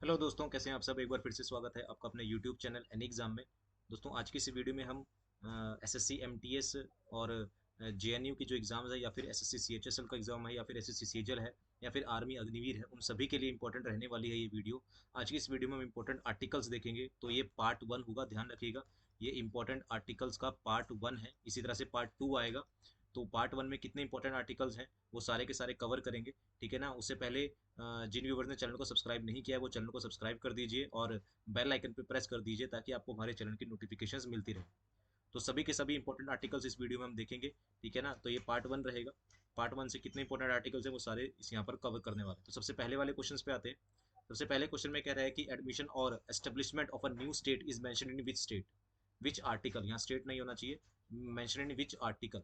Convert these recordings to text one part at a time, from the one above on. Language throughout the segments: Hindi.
हेलो दोस्तों, कैसे हैं आप सब। एक बार फिर से स्वागत है आपका अपने यूट्यूब चैनल एनी एग्जाम में। दोस्तों, आज की इस वीडियो में हम एसएससी एमटीएस और जेएनयू की जो एग्ज़ाम्स है, या फिर एसएससी सीएचएसएल का एग्ज़ाम है, या फिर एसएससी सीजल है, या फिर आर्मी अग्निवीर है, उन सभी के लिए इंपॉर्टेंट रहने वाली है ये वीडियो। आज की इस वीडियो में हम इंपॉर्टेंट आर्टिकल्स देखेंगे, तो ये पार्ट 1 होगा, ध्यान रखिएगा। ये इंपॉर्टेंट आर्टिकल्स का पार्ट 1 है। इसी तरह से पार्ट 2 आएगा। तो पार्ट 1 में कितने इंपॉर्टेंट आर्टिकल्स हैं वो सारे के सारे कवर करेंगे, ठीक है ना। उससे पहले जिन व्यूवर्स ने चैनल को सब्सक्राइब नहीं किया है वो चैनल को सब्सक्राइब कर दीजिए और बेल आइकन पे प्रेस कर दीजिए, ताकि आपको हमारे चैनल की नोटिफिकेशंस मिलती रहे। तो सभी के सभी इंपॉर्टेंट आर्टिकल्स इस वीडियो में हम देखेंगे, ठीक है ना। तो ये पार्ट 1 रहेगा। पार्ट 1 से कितने इंपॉर्टेंट आर्टिकल्स हैं वो सारे इस यहाँ पर कवर करने वाले हैं। तो सबसे पहले वाले क्वेश्चन पे आते हैं। सबसे पहले क्वेश्चन में कह रहा है कि एडमिशन और establishment of a new state is mention in which state. Which article, यहाँ स्टेट नहीं होना चाहिए, मेंशन इन विच आर्टिकल।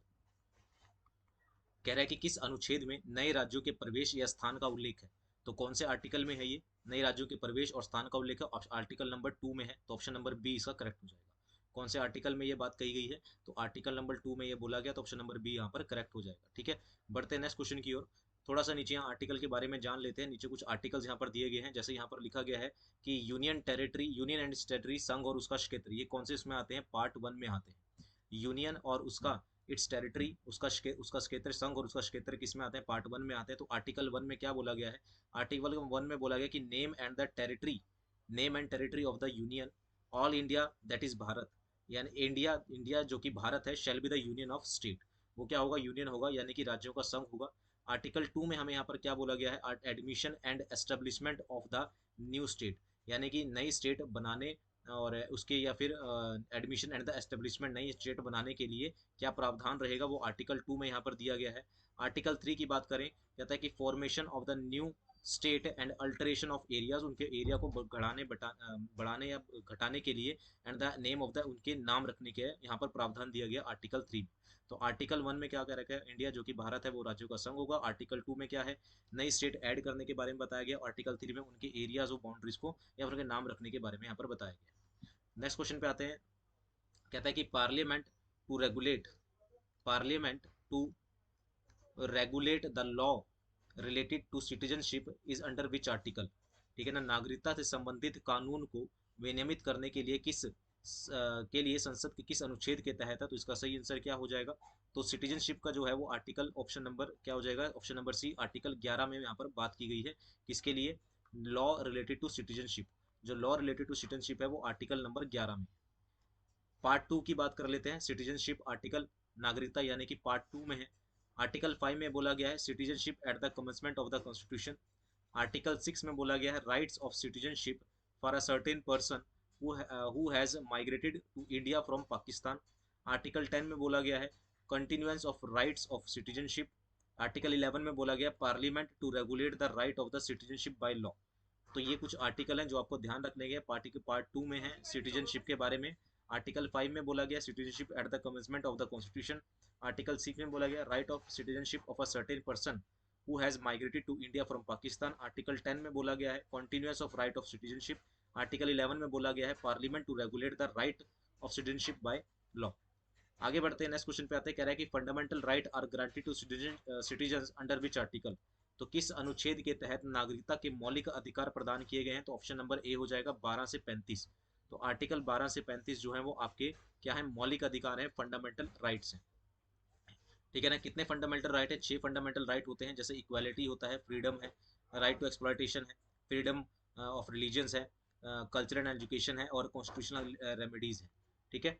कह रहा है कि किस अनुच्छेद में नए राज्यों के प्रवेश या स्थान का उल्लेख है। तो कौन से आर्टिकल में है ये नए राज्यों के प्रवेश और स्थान का उल्लेख है। आर्टिकल नंबर 2 में है, तो ऑप्शन नंबर बी इसका करेक्ट हो जाएगा। कौन से आर्टिकल में ये बात कही गई है, तो आर्टिकल नंबर 2 में ये बोला गया, तो ऑप्शन नंबर बी यहाँ पर करेक्ट हो जाएगा। ठीक है, बढ़ते हैं नेक्स्ट क्वेश्चन की ओर। थोड़ा सा नीचे यहाँ आर्टिकल के बारे में जान लेते हैं। नीचे कुछ आर्टिकल्स यहाँ पर दिए गए हैं, जैसे यहाँ पर लिखा गया है कि union territory, union and territory, संघ और उसका क्षेत्र, ये कौन से इसमें आते हैं, पार्ट 1 में आते हैं। यूनियन और उसका इट्स टेरिटरी, उसका क्षेत्र, संघ और उसका क्षेत्र किस में आते हैं, पार्ट 1 में आते हैं। तो आर्टिकल 1 में क्या बोला गया है, आर्टिकल 1 में बोला गया कि name and territory of the union all India that is Bharat, यानी इंडिया, इंडिया जो कि भारत है, shall be the union of state. वो क्या होगा, यूनियन होगा, यानी कि राज्यों का संघ होगा। आर्टिकल 2 में हमें यहाँ पर क्या बोला गया है, admission and establishment of the new state, यानी कि नई स्टेट बनाने और उसके, या फिर एडमिशन एंड द एस्टेब्लिशमेंट, नई स्टेट बनाने के लिए क्या प्रावधान रहेगा, वो आर्टिकल 2 में यहाँ पर दिया गया है। आर्टिकल 3 की बात करें, कहता है कि formation of the new state and alteration of areas, उनके एरिया को बढ़ाने या घटाने के लिए, and the name of the, उनके नाम रखने के यहाँ पर प्रावधान दिया गया आर्टिकल 3 में। तो आर्टिकल 1 में क्या कह रखा है, इंडिया जो कि भारत है वो राज्यों का संघ होगा। आर्टिकल 2 में क्या है, नई स्टेट ऐड करने के बारे में बताया गया। आर्टिकल 3 में उनके एरियाज और बाउंड्रीज को या फिर उनके नाम रखने के बारे में यहाँ पर बताया गया। नेक्स्ट क्वेश्चन पे आते हैं। कहता है कि parliament to regulate the law related to citizenship is under which article. ठीक है ना, नागरिकता से संबंधित कानून को विनियमित करने के लिए के लिए संसद के किस अनुच्छेद के तहत है। तो इसका सही आंसर क्या हो जाएगा, तो सिटीजनशिप का जो है वो आर्टिकल, ऑप्शन नंबर क्या हो जाएगा, ऑप्शन नंबर सी, आर्टिकल 11 में यहाँ पर बात की गई है। किसके लिए, लॉ रिलेटेड टू सिटीजनशिप। जो लॉ रिलेटेड टू सिटीजनशिप है वो आर्टिकल नंबर 11 में। पार्ट 2 की बात कर लेते हैं, सिटीजनशिप आर्टिकल, नागरिकता यानी कि पार्ट 2 में है। आर्टिकल 5 में बोला गया है citizenship at the commencement of the constitution. Article 6 में बोला गया है rights of citizenship for a certain person who has migrated to India from Pakistan. Article 10 में बोला गया है continuance of rights of citizenship. Article 11 में बोला गया parliament to regulate the right of the citizenship by law. तो ये कुछ आर्टिकल हैं जो आपको ध्यान रखने के। पार्टी के पार्ट 2 में है सिटीजनशिप के बारे में। आर्टिकल 5 में बोला गया citizenship at the commencement of the constitution. Article 6 में बोला गया right of citizenship of a certain person who has migrated to India from Pakistan. Article 10 में बोला गया है continuous of right of citizenship. Article 11 में बोला गया है parliament to regulate the right of citizenship by law. आगे बढ़ते हैं, नेक्स्ट क्वेश्चन पे आते हैं। कह रहा है कि fundamental right are granted to citizen under which article. तो किस अनुच्छेद के तहत नागरिकता के मौलिक अधिकार प्रदान किए गए हैं। तो ऑप्शन नंबर ए हो जाएगा 12 से 35। तो आर्टिकल 12 से 35 जो है वो आपके क्या है, मौलिक अधिकार है, फंडामेंटल राइट्स हैं। ठीक है ना, कितने फंडामेंटल राइट है, 6 फंडामेंटल राइट होते हैं। जैसे इक्वालिटी होता है, फ्रीडम है, राइट टू एक्सप्लॉयटेशन है, फ्रीडम ऑफ रिलीजन्स है, कल्चरल एंड एजुकेशन है, और कॉन्स्टिट्यूशनल रेमेडीज है। ठीक है,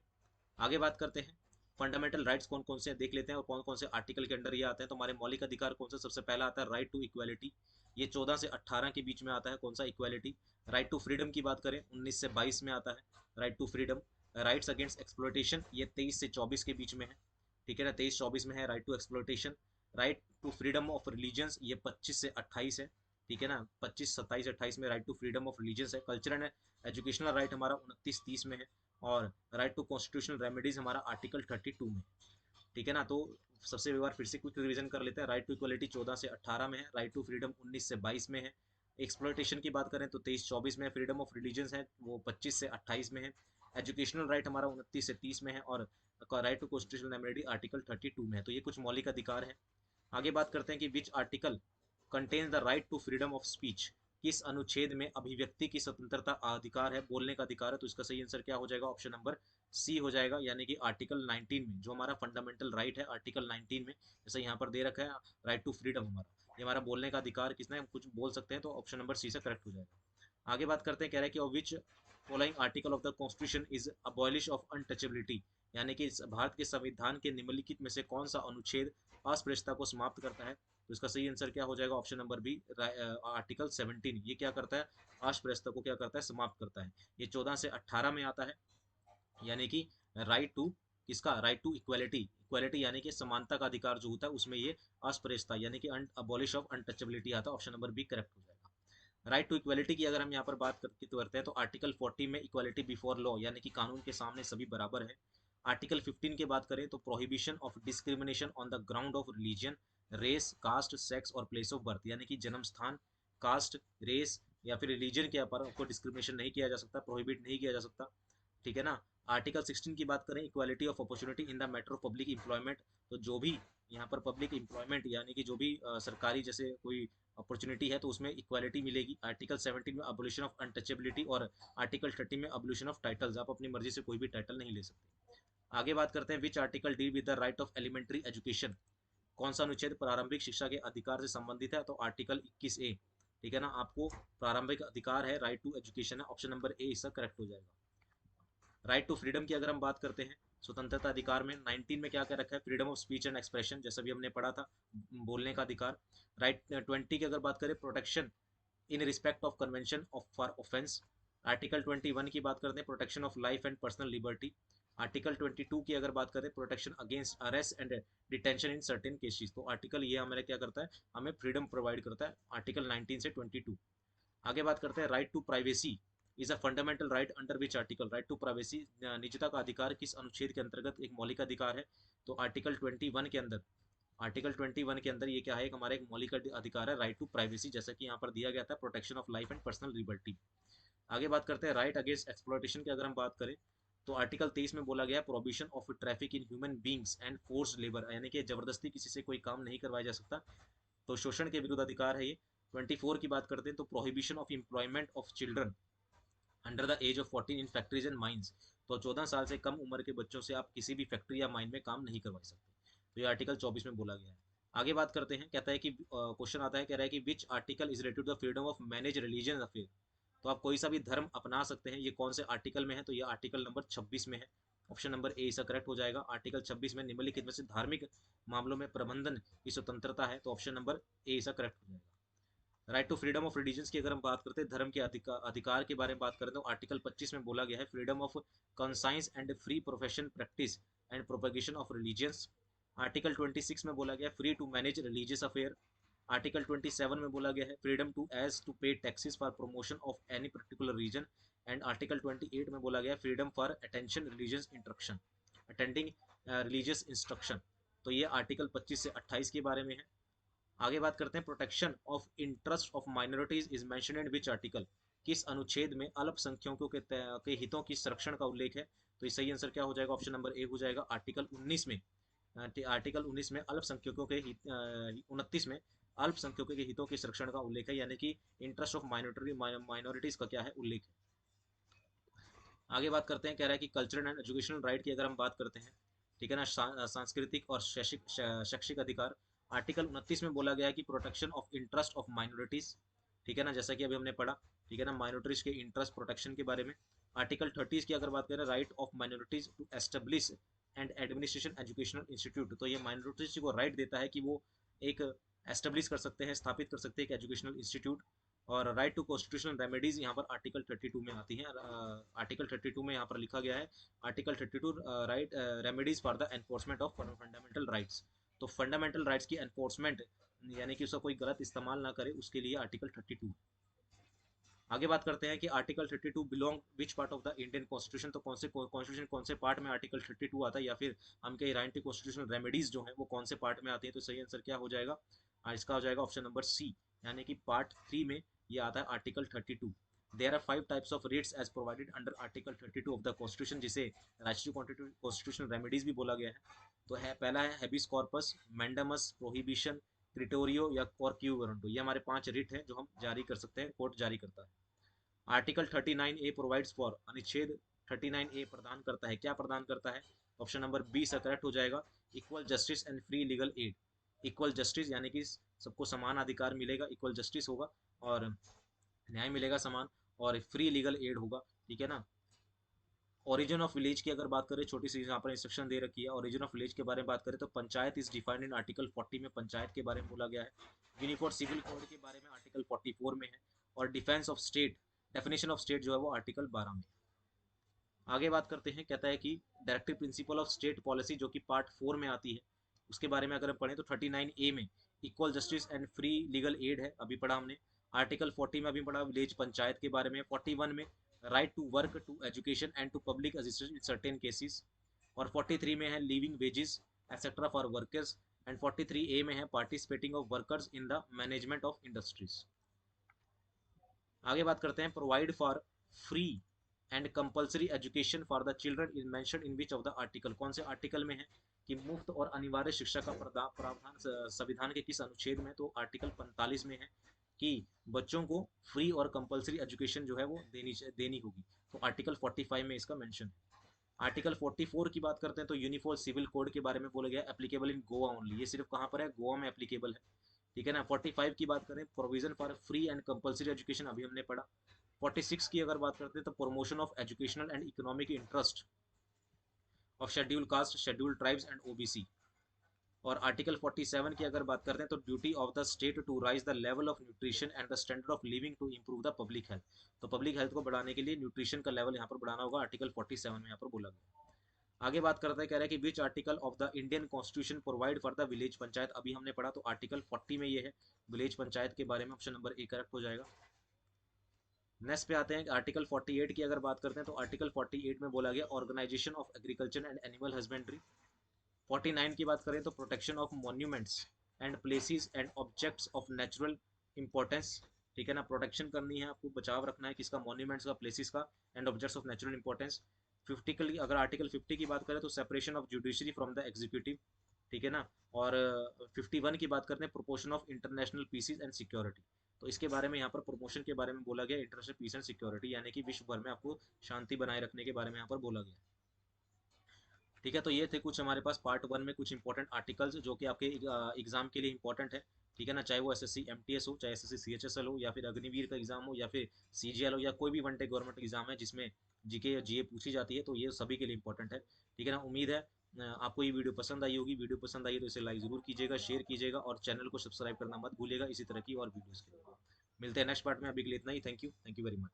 आगे बात करते हैं फंडामेंटल राइट्स कौन कौन से देख लेते हैं और कौन कौन से आर्टिकल के अंडर ये आते हैं। तो हमारे मौलिक अधिकार कौन सा, सबसे पहला आता है राइट टू इक्वालिटी। ये 14 से 18 के बीच में आता है, कौन सा, इक्वालिटी। राइट टू फ्रीडम की बात करें 19 से 22 में आता है, right to freedom. Rights against exploitation ये 23 से 24 के बीच में है। ठीक है ना, 23-24 में है right to exploitation. Right to freedom of religions ये 25 से 28 है। ठीक है ना, 25, 27, 28 में right to freedom of religions है। कल्चरल एंड एजुकेशनल राइट हमारा 29-30 में है। और राइट टू कॉन्स्टिट्यूशनल रेमेडीज हमारा आर्टिकल 32 में। ठीक है ना, तो सबसे एक बार फिर से क्विक रिवीजन कर लेते हैं। राइट टू इक्वलिटी 14 से 18 में है, राइट टू फ्रीडम 19 से 22 में है। एक्सप्लोइटेशन की बात करें तो 23-24 में है। फ्रीडम ऑफ रिलीजन्स है वो 25 से 28 में है। एजुकेशनल राइट हमारा 29 से 30 में है। और right to constitutional remedy article 32 में है। तो ये कुछ मौलिक अधिकार है। आगे बात करते हैं कि which article contains the right to freedom of speech. किस अनुच्छेद में अभिव्यक्ति की स्वतंत्रता अधिकार है, बोलने का अधिकार है? तो इसका सही आंसर क्या हो जाएगा? ऑप्शन नंबर सी हो जाएगा, यानी कि आर्टिकल 19 में जो हमारा फंडामेंटल राइट है, आर्टिकल 19 में जैसे यहाँ पर दे रखा है राइट टू फ्रीडम, हमारा ये हमारा बोलने का अधिकार, किसने हम कुछ बोल सकते हैं, तो ऑप्शन नंबर सी से करेक्ट हो जाएगा। आगे बात करते हैं, कह रहा है कि which following article of the constitution is abolish of untouchability, यानी कि भारत के संविधान के निम्नलिखित में से कौन सा अनुच्छेद अस्पृश्यता को समाप्त करता है? तो इसका सही आंसर क्या हो जाएगा? Option number B, article 17। ये क्या करता है? अस्पृश्यता को क्या करता है? समाप्त करता है। ये 14 से 18 में आता है, यानी कि राइट टू, किसका? राइट टू इक्वालिटी, इक्वालिटी यानी कि समानता का अधिकार जो होता है, उसमें ये अस्पृश्यता यानी कि अबॉलिश ऑफ अनटचेबिलिटी आता है। ऑप्शन नंबर बी करेक्ट हो जाएगा। राइट टू इक्वालिटी की अगर हम यहाँ पर बात करते हैं तो आर्टिकल 40 में इक्वालिटी बिफोर लॉ, यानी कि कानून के सामने सभी बराबर है। आर्टिकल 15 की बात करें तो prohibition of discrimination on the ground of religion, race, caste, sex और प्लेस ऑफ बर्थ, यानी कि जन्म स्थान, कास्ट, रेस या फिर रिलीजन के ऊपर आपको डिस्क्रिमिनेशन नहीं किया जा सकता, प्रोहिबिट नहीं किया जा सकता, ठीक है ना। आर्टिकल 16 की बात करें, equality of opportunity in the matter of public employment, तो जो भी यहाँ पर पब्लिक एम्प्लॉयमेंट यानी कि जो भी सरकारी जैसे कोई अपॉर्चुनिटी है तो उसमें इक्वालिटी मिलेगी। आर्टिकल 17 में अबोलिशन ऑफ अनटचेबिलिटी और आर्टिकल 30 में अबोलिशन ऑफ टाइटल्स, आप अपनी मर्जी से कोई भी टाइटल नहीं ले सकते। आगे बात करते हैं, which article deal with the right of elementary education, कौन सा अनुच्छेद प्रारंभिक शिक्षा के अधिकार से संबंधित है? तो आर्टिकल 21A, ठीक है ना। आपको प्रारंभिक अधिकार है, राइट टू एजुकेशन है, ऑप्शन नंबर ए इसका करेक्ट हो जाएगा। राइट टू फ्रीडम की अगर हम बात करते हैं, स्वतंत्रता अधिकार में 19 में क्या क्या रखा है? Freedom of speech and expression, जैसा भी हमने पढ़ा था, बोलने का अधिकार। राइट 20 की अगर बात करें, protection in respect of convention of for offence. Article 21 की बात करते हैं, protection of life and personal liberty. Article 22 की अगर बात करें, protection against arrest and detention in certain cases, तो आर्टिकल ये हमें क्या करता है? हमें फ्रीडम प्रोवाइड करता है, आर्टिकल 19 से 22। आगे बात करते हैं, right to privacy is a fundamental right under which article, right to privacy निजता का अधिकार किस अनुच्छेद के अंतर्गत एक मौलिक अधिकार है? तो आर्टिकल 21 के अंदर, आर्टिकल 21 के अंदर ये क्या है? एक हमारा एक मौलिक अधिकार है, राइट टू प्राइवेसी, जैसा कि यहाँ पर दिया गया था, protection of life and personal liberty. आगे बात करते हैं, राइट अगेंस्ट एक्सप्लॉयटेशन की अगर हम बात करें तो आर्टिकल 23 में बोला गया है, prohibition of traffic in human beings and forced labour, यानी कि जबरदस्ती किसी से कोई काम नहीं करवाया जा सकता, तो शोषण के विरुद्ध अधिकार है ये। 24 की बात करते हैं तो prohibition of employment of children under the age of 14 in factories and mines, तो 14 साल से कम उम्र के बच्चों से आप किसी भी फैक्ट्री या माइन में काम नहीं करवा सकते, तो ये आर्टिकल 24 में बोला गया है। आगे बात करते हैं, कहता है कि क्वेश्चन आता है, कह रहा है कि which article is related to the freedom of manage religion affair, तो आप कोई सा भी धर्म अपना सकते हैं, ये कौन से आर्टिकल में है? तो ये आर्टिकल नंबर 26 में है, ऑप्शन नंबर ए इसका करेक्ट हो जाएगा। आर्टिकल 26 में निम्नलिखित में से धार्मिक मामलों में प्रबंधन की स्वतंत्रता है, तो ऑप्शन नंबर ए इसका करेक्ट हो जाएगा। Right to freedom of religions की अगर हम बात करते हैं, धर्म के अधिकार के बारे में बात करें तो आर्टिकल 25 में बोला गया है, freedom of conscience and free profession practice and propagation of religions. Article 26 में बोला गया है, free to manage religious affair. Article 27 में बोला गया है, freedom to as to pay taxes for promotion of any particular reason. And article 28 में बोला गया है, freedom for attention religious instruction, attending religious instruction. तो ये आर्टिकल 25 से 28 के बारे में है। आगे बात करते हैं, protection of interest of minorities is mentioned in which article, किस अनुच्छेद में अल्पसंख्यकों के हितों की संरक्षण का उल्लेख है? तो ये सही आंसर क्या हो जाएगा? ऑप्शन नंबर ए हो जाएगा, आर्टिकल 19 में। आर्टिकल 19 में अल्पसंख्यकों के हित, 29 में अल्पसंख्यकों के हितों के संरक्षण का उल्लेख है, यानी कि इंटरेस्ट ऑफ माइनॉरिटीज का क्या है? उल्लेख है। आगे बात करते हैं, कह रहा है कि कल्चरल एंड एजुकेशनल राइट की अगर हम बात करते हैं, ठीक है ना, सांस्कृतिक और शैक्षिक अधिकार। आर्टिकल 29 में बोला गया है कि protection of interest of minorities, ठीक है ना, जैसा कि अभी हमने पढ़ा, ठीक है ना, माइनॉरिटीज के इंटरेस्ट प्रोटेक्शन के बारे में। आर्टिकल 30 की अगर बात करें, right of minorities to establish and administration educational institute, तो ये माइनॉरिटीज को राइट देता है कि वो एक एस्टेब्लिश कर सकते हैं, स्थापित कर सकते हैं एक एजुकेशनल इंस्टीट्यूट। और राइट टू कॉन्स्टिट्यूशनल रेमेडीज यहाँ पर आर्टिकल 32 में आती हैं। आर्टिकल 32 में यहाँ पर लिखा गया है, article 32 right remedies for the enforcement of fundamental rights, तो फंडामेंटल राइट्स की एनफोर्समेंट यानी कि उसका कोई गलत इस्तेमाल ना करे उसके लिए आर्टिकल 32। आगे बात करते हैं कि article 32 belong which part of the Indian constitution, तो कौन से कॉन्स्टिट्यूशन कौन से पार्ट में आर्टिकल 32 आता है, या फिर हम कहीं राइट टू कॉन्स्टिट्यूशनल रेमेडीज जो है वो कौन से पार्ट में आती है? तो सही आंसर क्या हो जाएगा? इसका हो जाएगा ऑप्शन नंबर सी, यानी कि पार्ट 3 में ये आता है article 32। There are 5 types of writs as provided under article 32 of the constitution, जिसे राष्ट्रीय कॉन्स्टिट्यूशनल रेमेडीज भी बोला गया है। तो है पहला है हैबिस कॉर्पस, मैंडमस, प्रोहिबिशन, क्रिटोरियो या और क्यू वारंटो, ये हमारे 5 रिट हैं जो हम जारी कर सकते हैं, कोर्ट जारी करता है। आर्टिकल 39A प्रोवाइड्स फॉर, अनुच्छेद 39A प्रदान करता है, क्या प्रदान करता है? ऑप्शन नंबर बी इसका करेक्ट हो जाएगा, equal justice and free legal aid. Equal justice यानी कि सबको समान अधिकार मिलेगा, इक्वल जस्टिस होगा और न्याय मिलेगा समान, और फ्री लीगल एड होगा, ठीक है ना। ओरिजिन ऑफ विलेज की अगर बात करें, छोटी सी यहाँ पर इंस्ट्रक्शन दे रखी है, ओरिजिन ऑफ विलेज के बारे में बात करें तो panchayat is defined in article 40 में पंचायत के बारे में बोला गया है। यूनिफॉर्म सिविल कोड के बारे में आर्टिकल 44 में है, और defence of state, definition of state जो है वो आर्टिकल 12 में। आगे बात करते हैं, कहता है कि directive principle of state policy जो कि पार्ट 4 में आती है, उसके बारे में अगर हम पढ़ें तो 39A में equal justice and free legal aid है, अभी पढ़ा हमने। आर्टिकल 40 में अभी पढ़ा विलेज पंचायत के बारे में। 41 में right to work, to education and to public assistance in certain cases, और 43 में है living wages etcetera for workers, and 43A में है participating of workers in the management of industries. आगे बात करते हैं, provide for free and compulsory education for the children is mention in which of the article, कौन से आर्टिकल में है कि मुफ्त और अनिवार्य शिक्षा का प्रावधान संविधान के किस अनुच्छेद में? तो आर्टिकल 45 में है कि बच्चों को फ्री और कंपलसरी एजुकेशन जो है वो देनी होगी, तो आर्टिकल 45 में इसका मेंशन है। आर्टिकल 44 की बात करते हैं तो यूनिफॉर्म सिविल कोड के बारे में बोला गया, एप्लीकेबल इन गोवा ओनली, ये सिर्फ कहाँ पर है? गोवा में एप्लीकेबल है, ठीक है ना। 45 की बात करें, provision for free and compulsory education, अभी हमने पढ़ा। 46 की अगर बात करते हैं तो promotion of educational and economic interest of schedule caste, schedule tribes and OBC. और आर्टिकल 47 की अगर बात करते हैं तो duty of the state to raise the level of nutrition and the standard of living to improve the public health, तो पब्लिक हेल्थ को बढ़ाने के लिए न्यूट्रिशन का लेवल यहाँ पर बढ़ाना होगा, आर्टिकल 47 में यहाँ पर बोला गया। आगे बात करते हैं, कह रहा है कि which article of the Indian constitution provide for the village panchayat, अभी हमने पढ़ा तो आर्टिकल 40 में ये है विलेज पंचायत के बारे में, ऑप्शन नंबर ए करेक्ट हो जाएगा। नेक्स्ट पे आते हैं, आर्टिकल 48 की अगर बात करते हैं तो आर्टिकल 48 में बोला गया organisation of agriculture and animal husbandry. 49 की बात करें तो protection of monuments and places and objects of natural importance, ठीक है ना, प्रोटेक्शन करनी है आपको, बचाव रखना है किसका? मॉन्यूमेंट्स का, प्लेसेस का, and objects of natural importance. 50 की अगर आर्टिकल 50 की बात करें तो separation of judiciary from the executive, ठीक है ना। और 51 की बात करते हैं proportion of international pieces and security, तो इसके बारे में यहाँ पर प्रमोशन के बारे में बोला गया, इंटरनेशनल पीस एंड सिक्योरिटी यानी कि विश्व भर में आपको शांति बनाए रखने के बारे में यहाँ पर बोला गया, ठीक है। तो ये थे कुछ हमारे पास पार्ट 1 में कुछ इंपॉर्टेंट आर्टिकल्स जो कि आपके एग्जाम के लिए इंपॉर्टेंट है, ठीक है ना, चाहे वो एसएससी एमटीएस हो, चाहे एसएससी सीएचएसएल हो, या फिर अग्निवीर का एग्जाम हो, या फिर सीजीएल हो, या कोई भी वन डे गवर्नमेंट एग्जाम है जिसमें जीके या जीए पूछी जाती है, तो ये सभी के लिए इंपॉर्टेंट है, ठीक है ना। उम्मीद है आपको ये वीडियो पसंद आई होगी। वीडियो पसंद आई है तो इसे लाइक जरूर कीजिएगा, शेयर कीजिएगा, और चैनल को सब्सक्राइब करना मत भूलिएगा इसी तरह की और वीडियोज़ के लिए। मिलते हैं नेक्स्ट पार्ट में, अभी के लिए इतना ही। Thank you very much.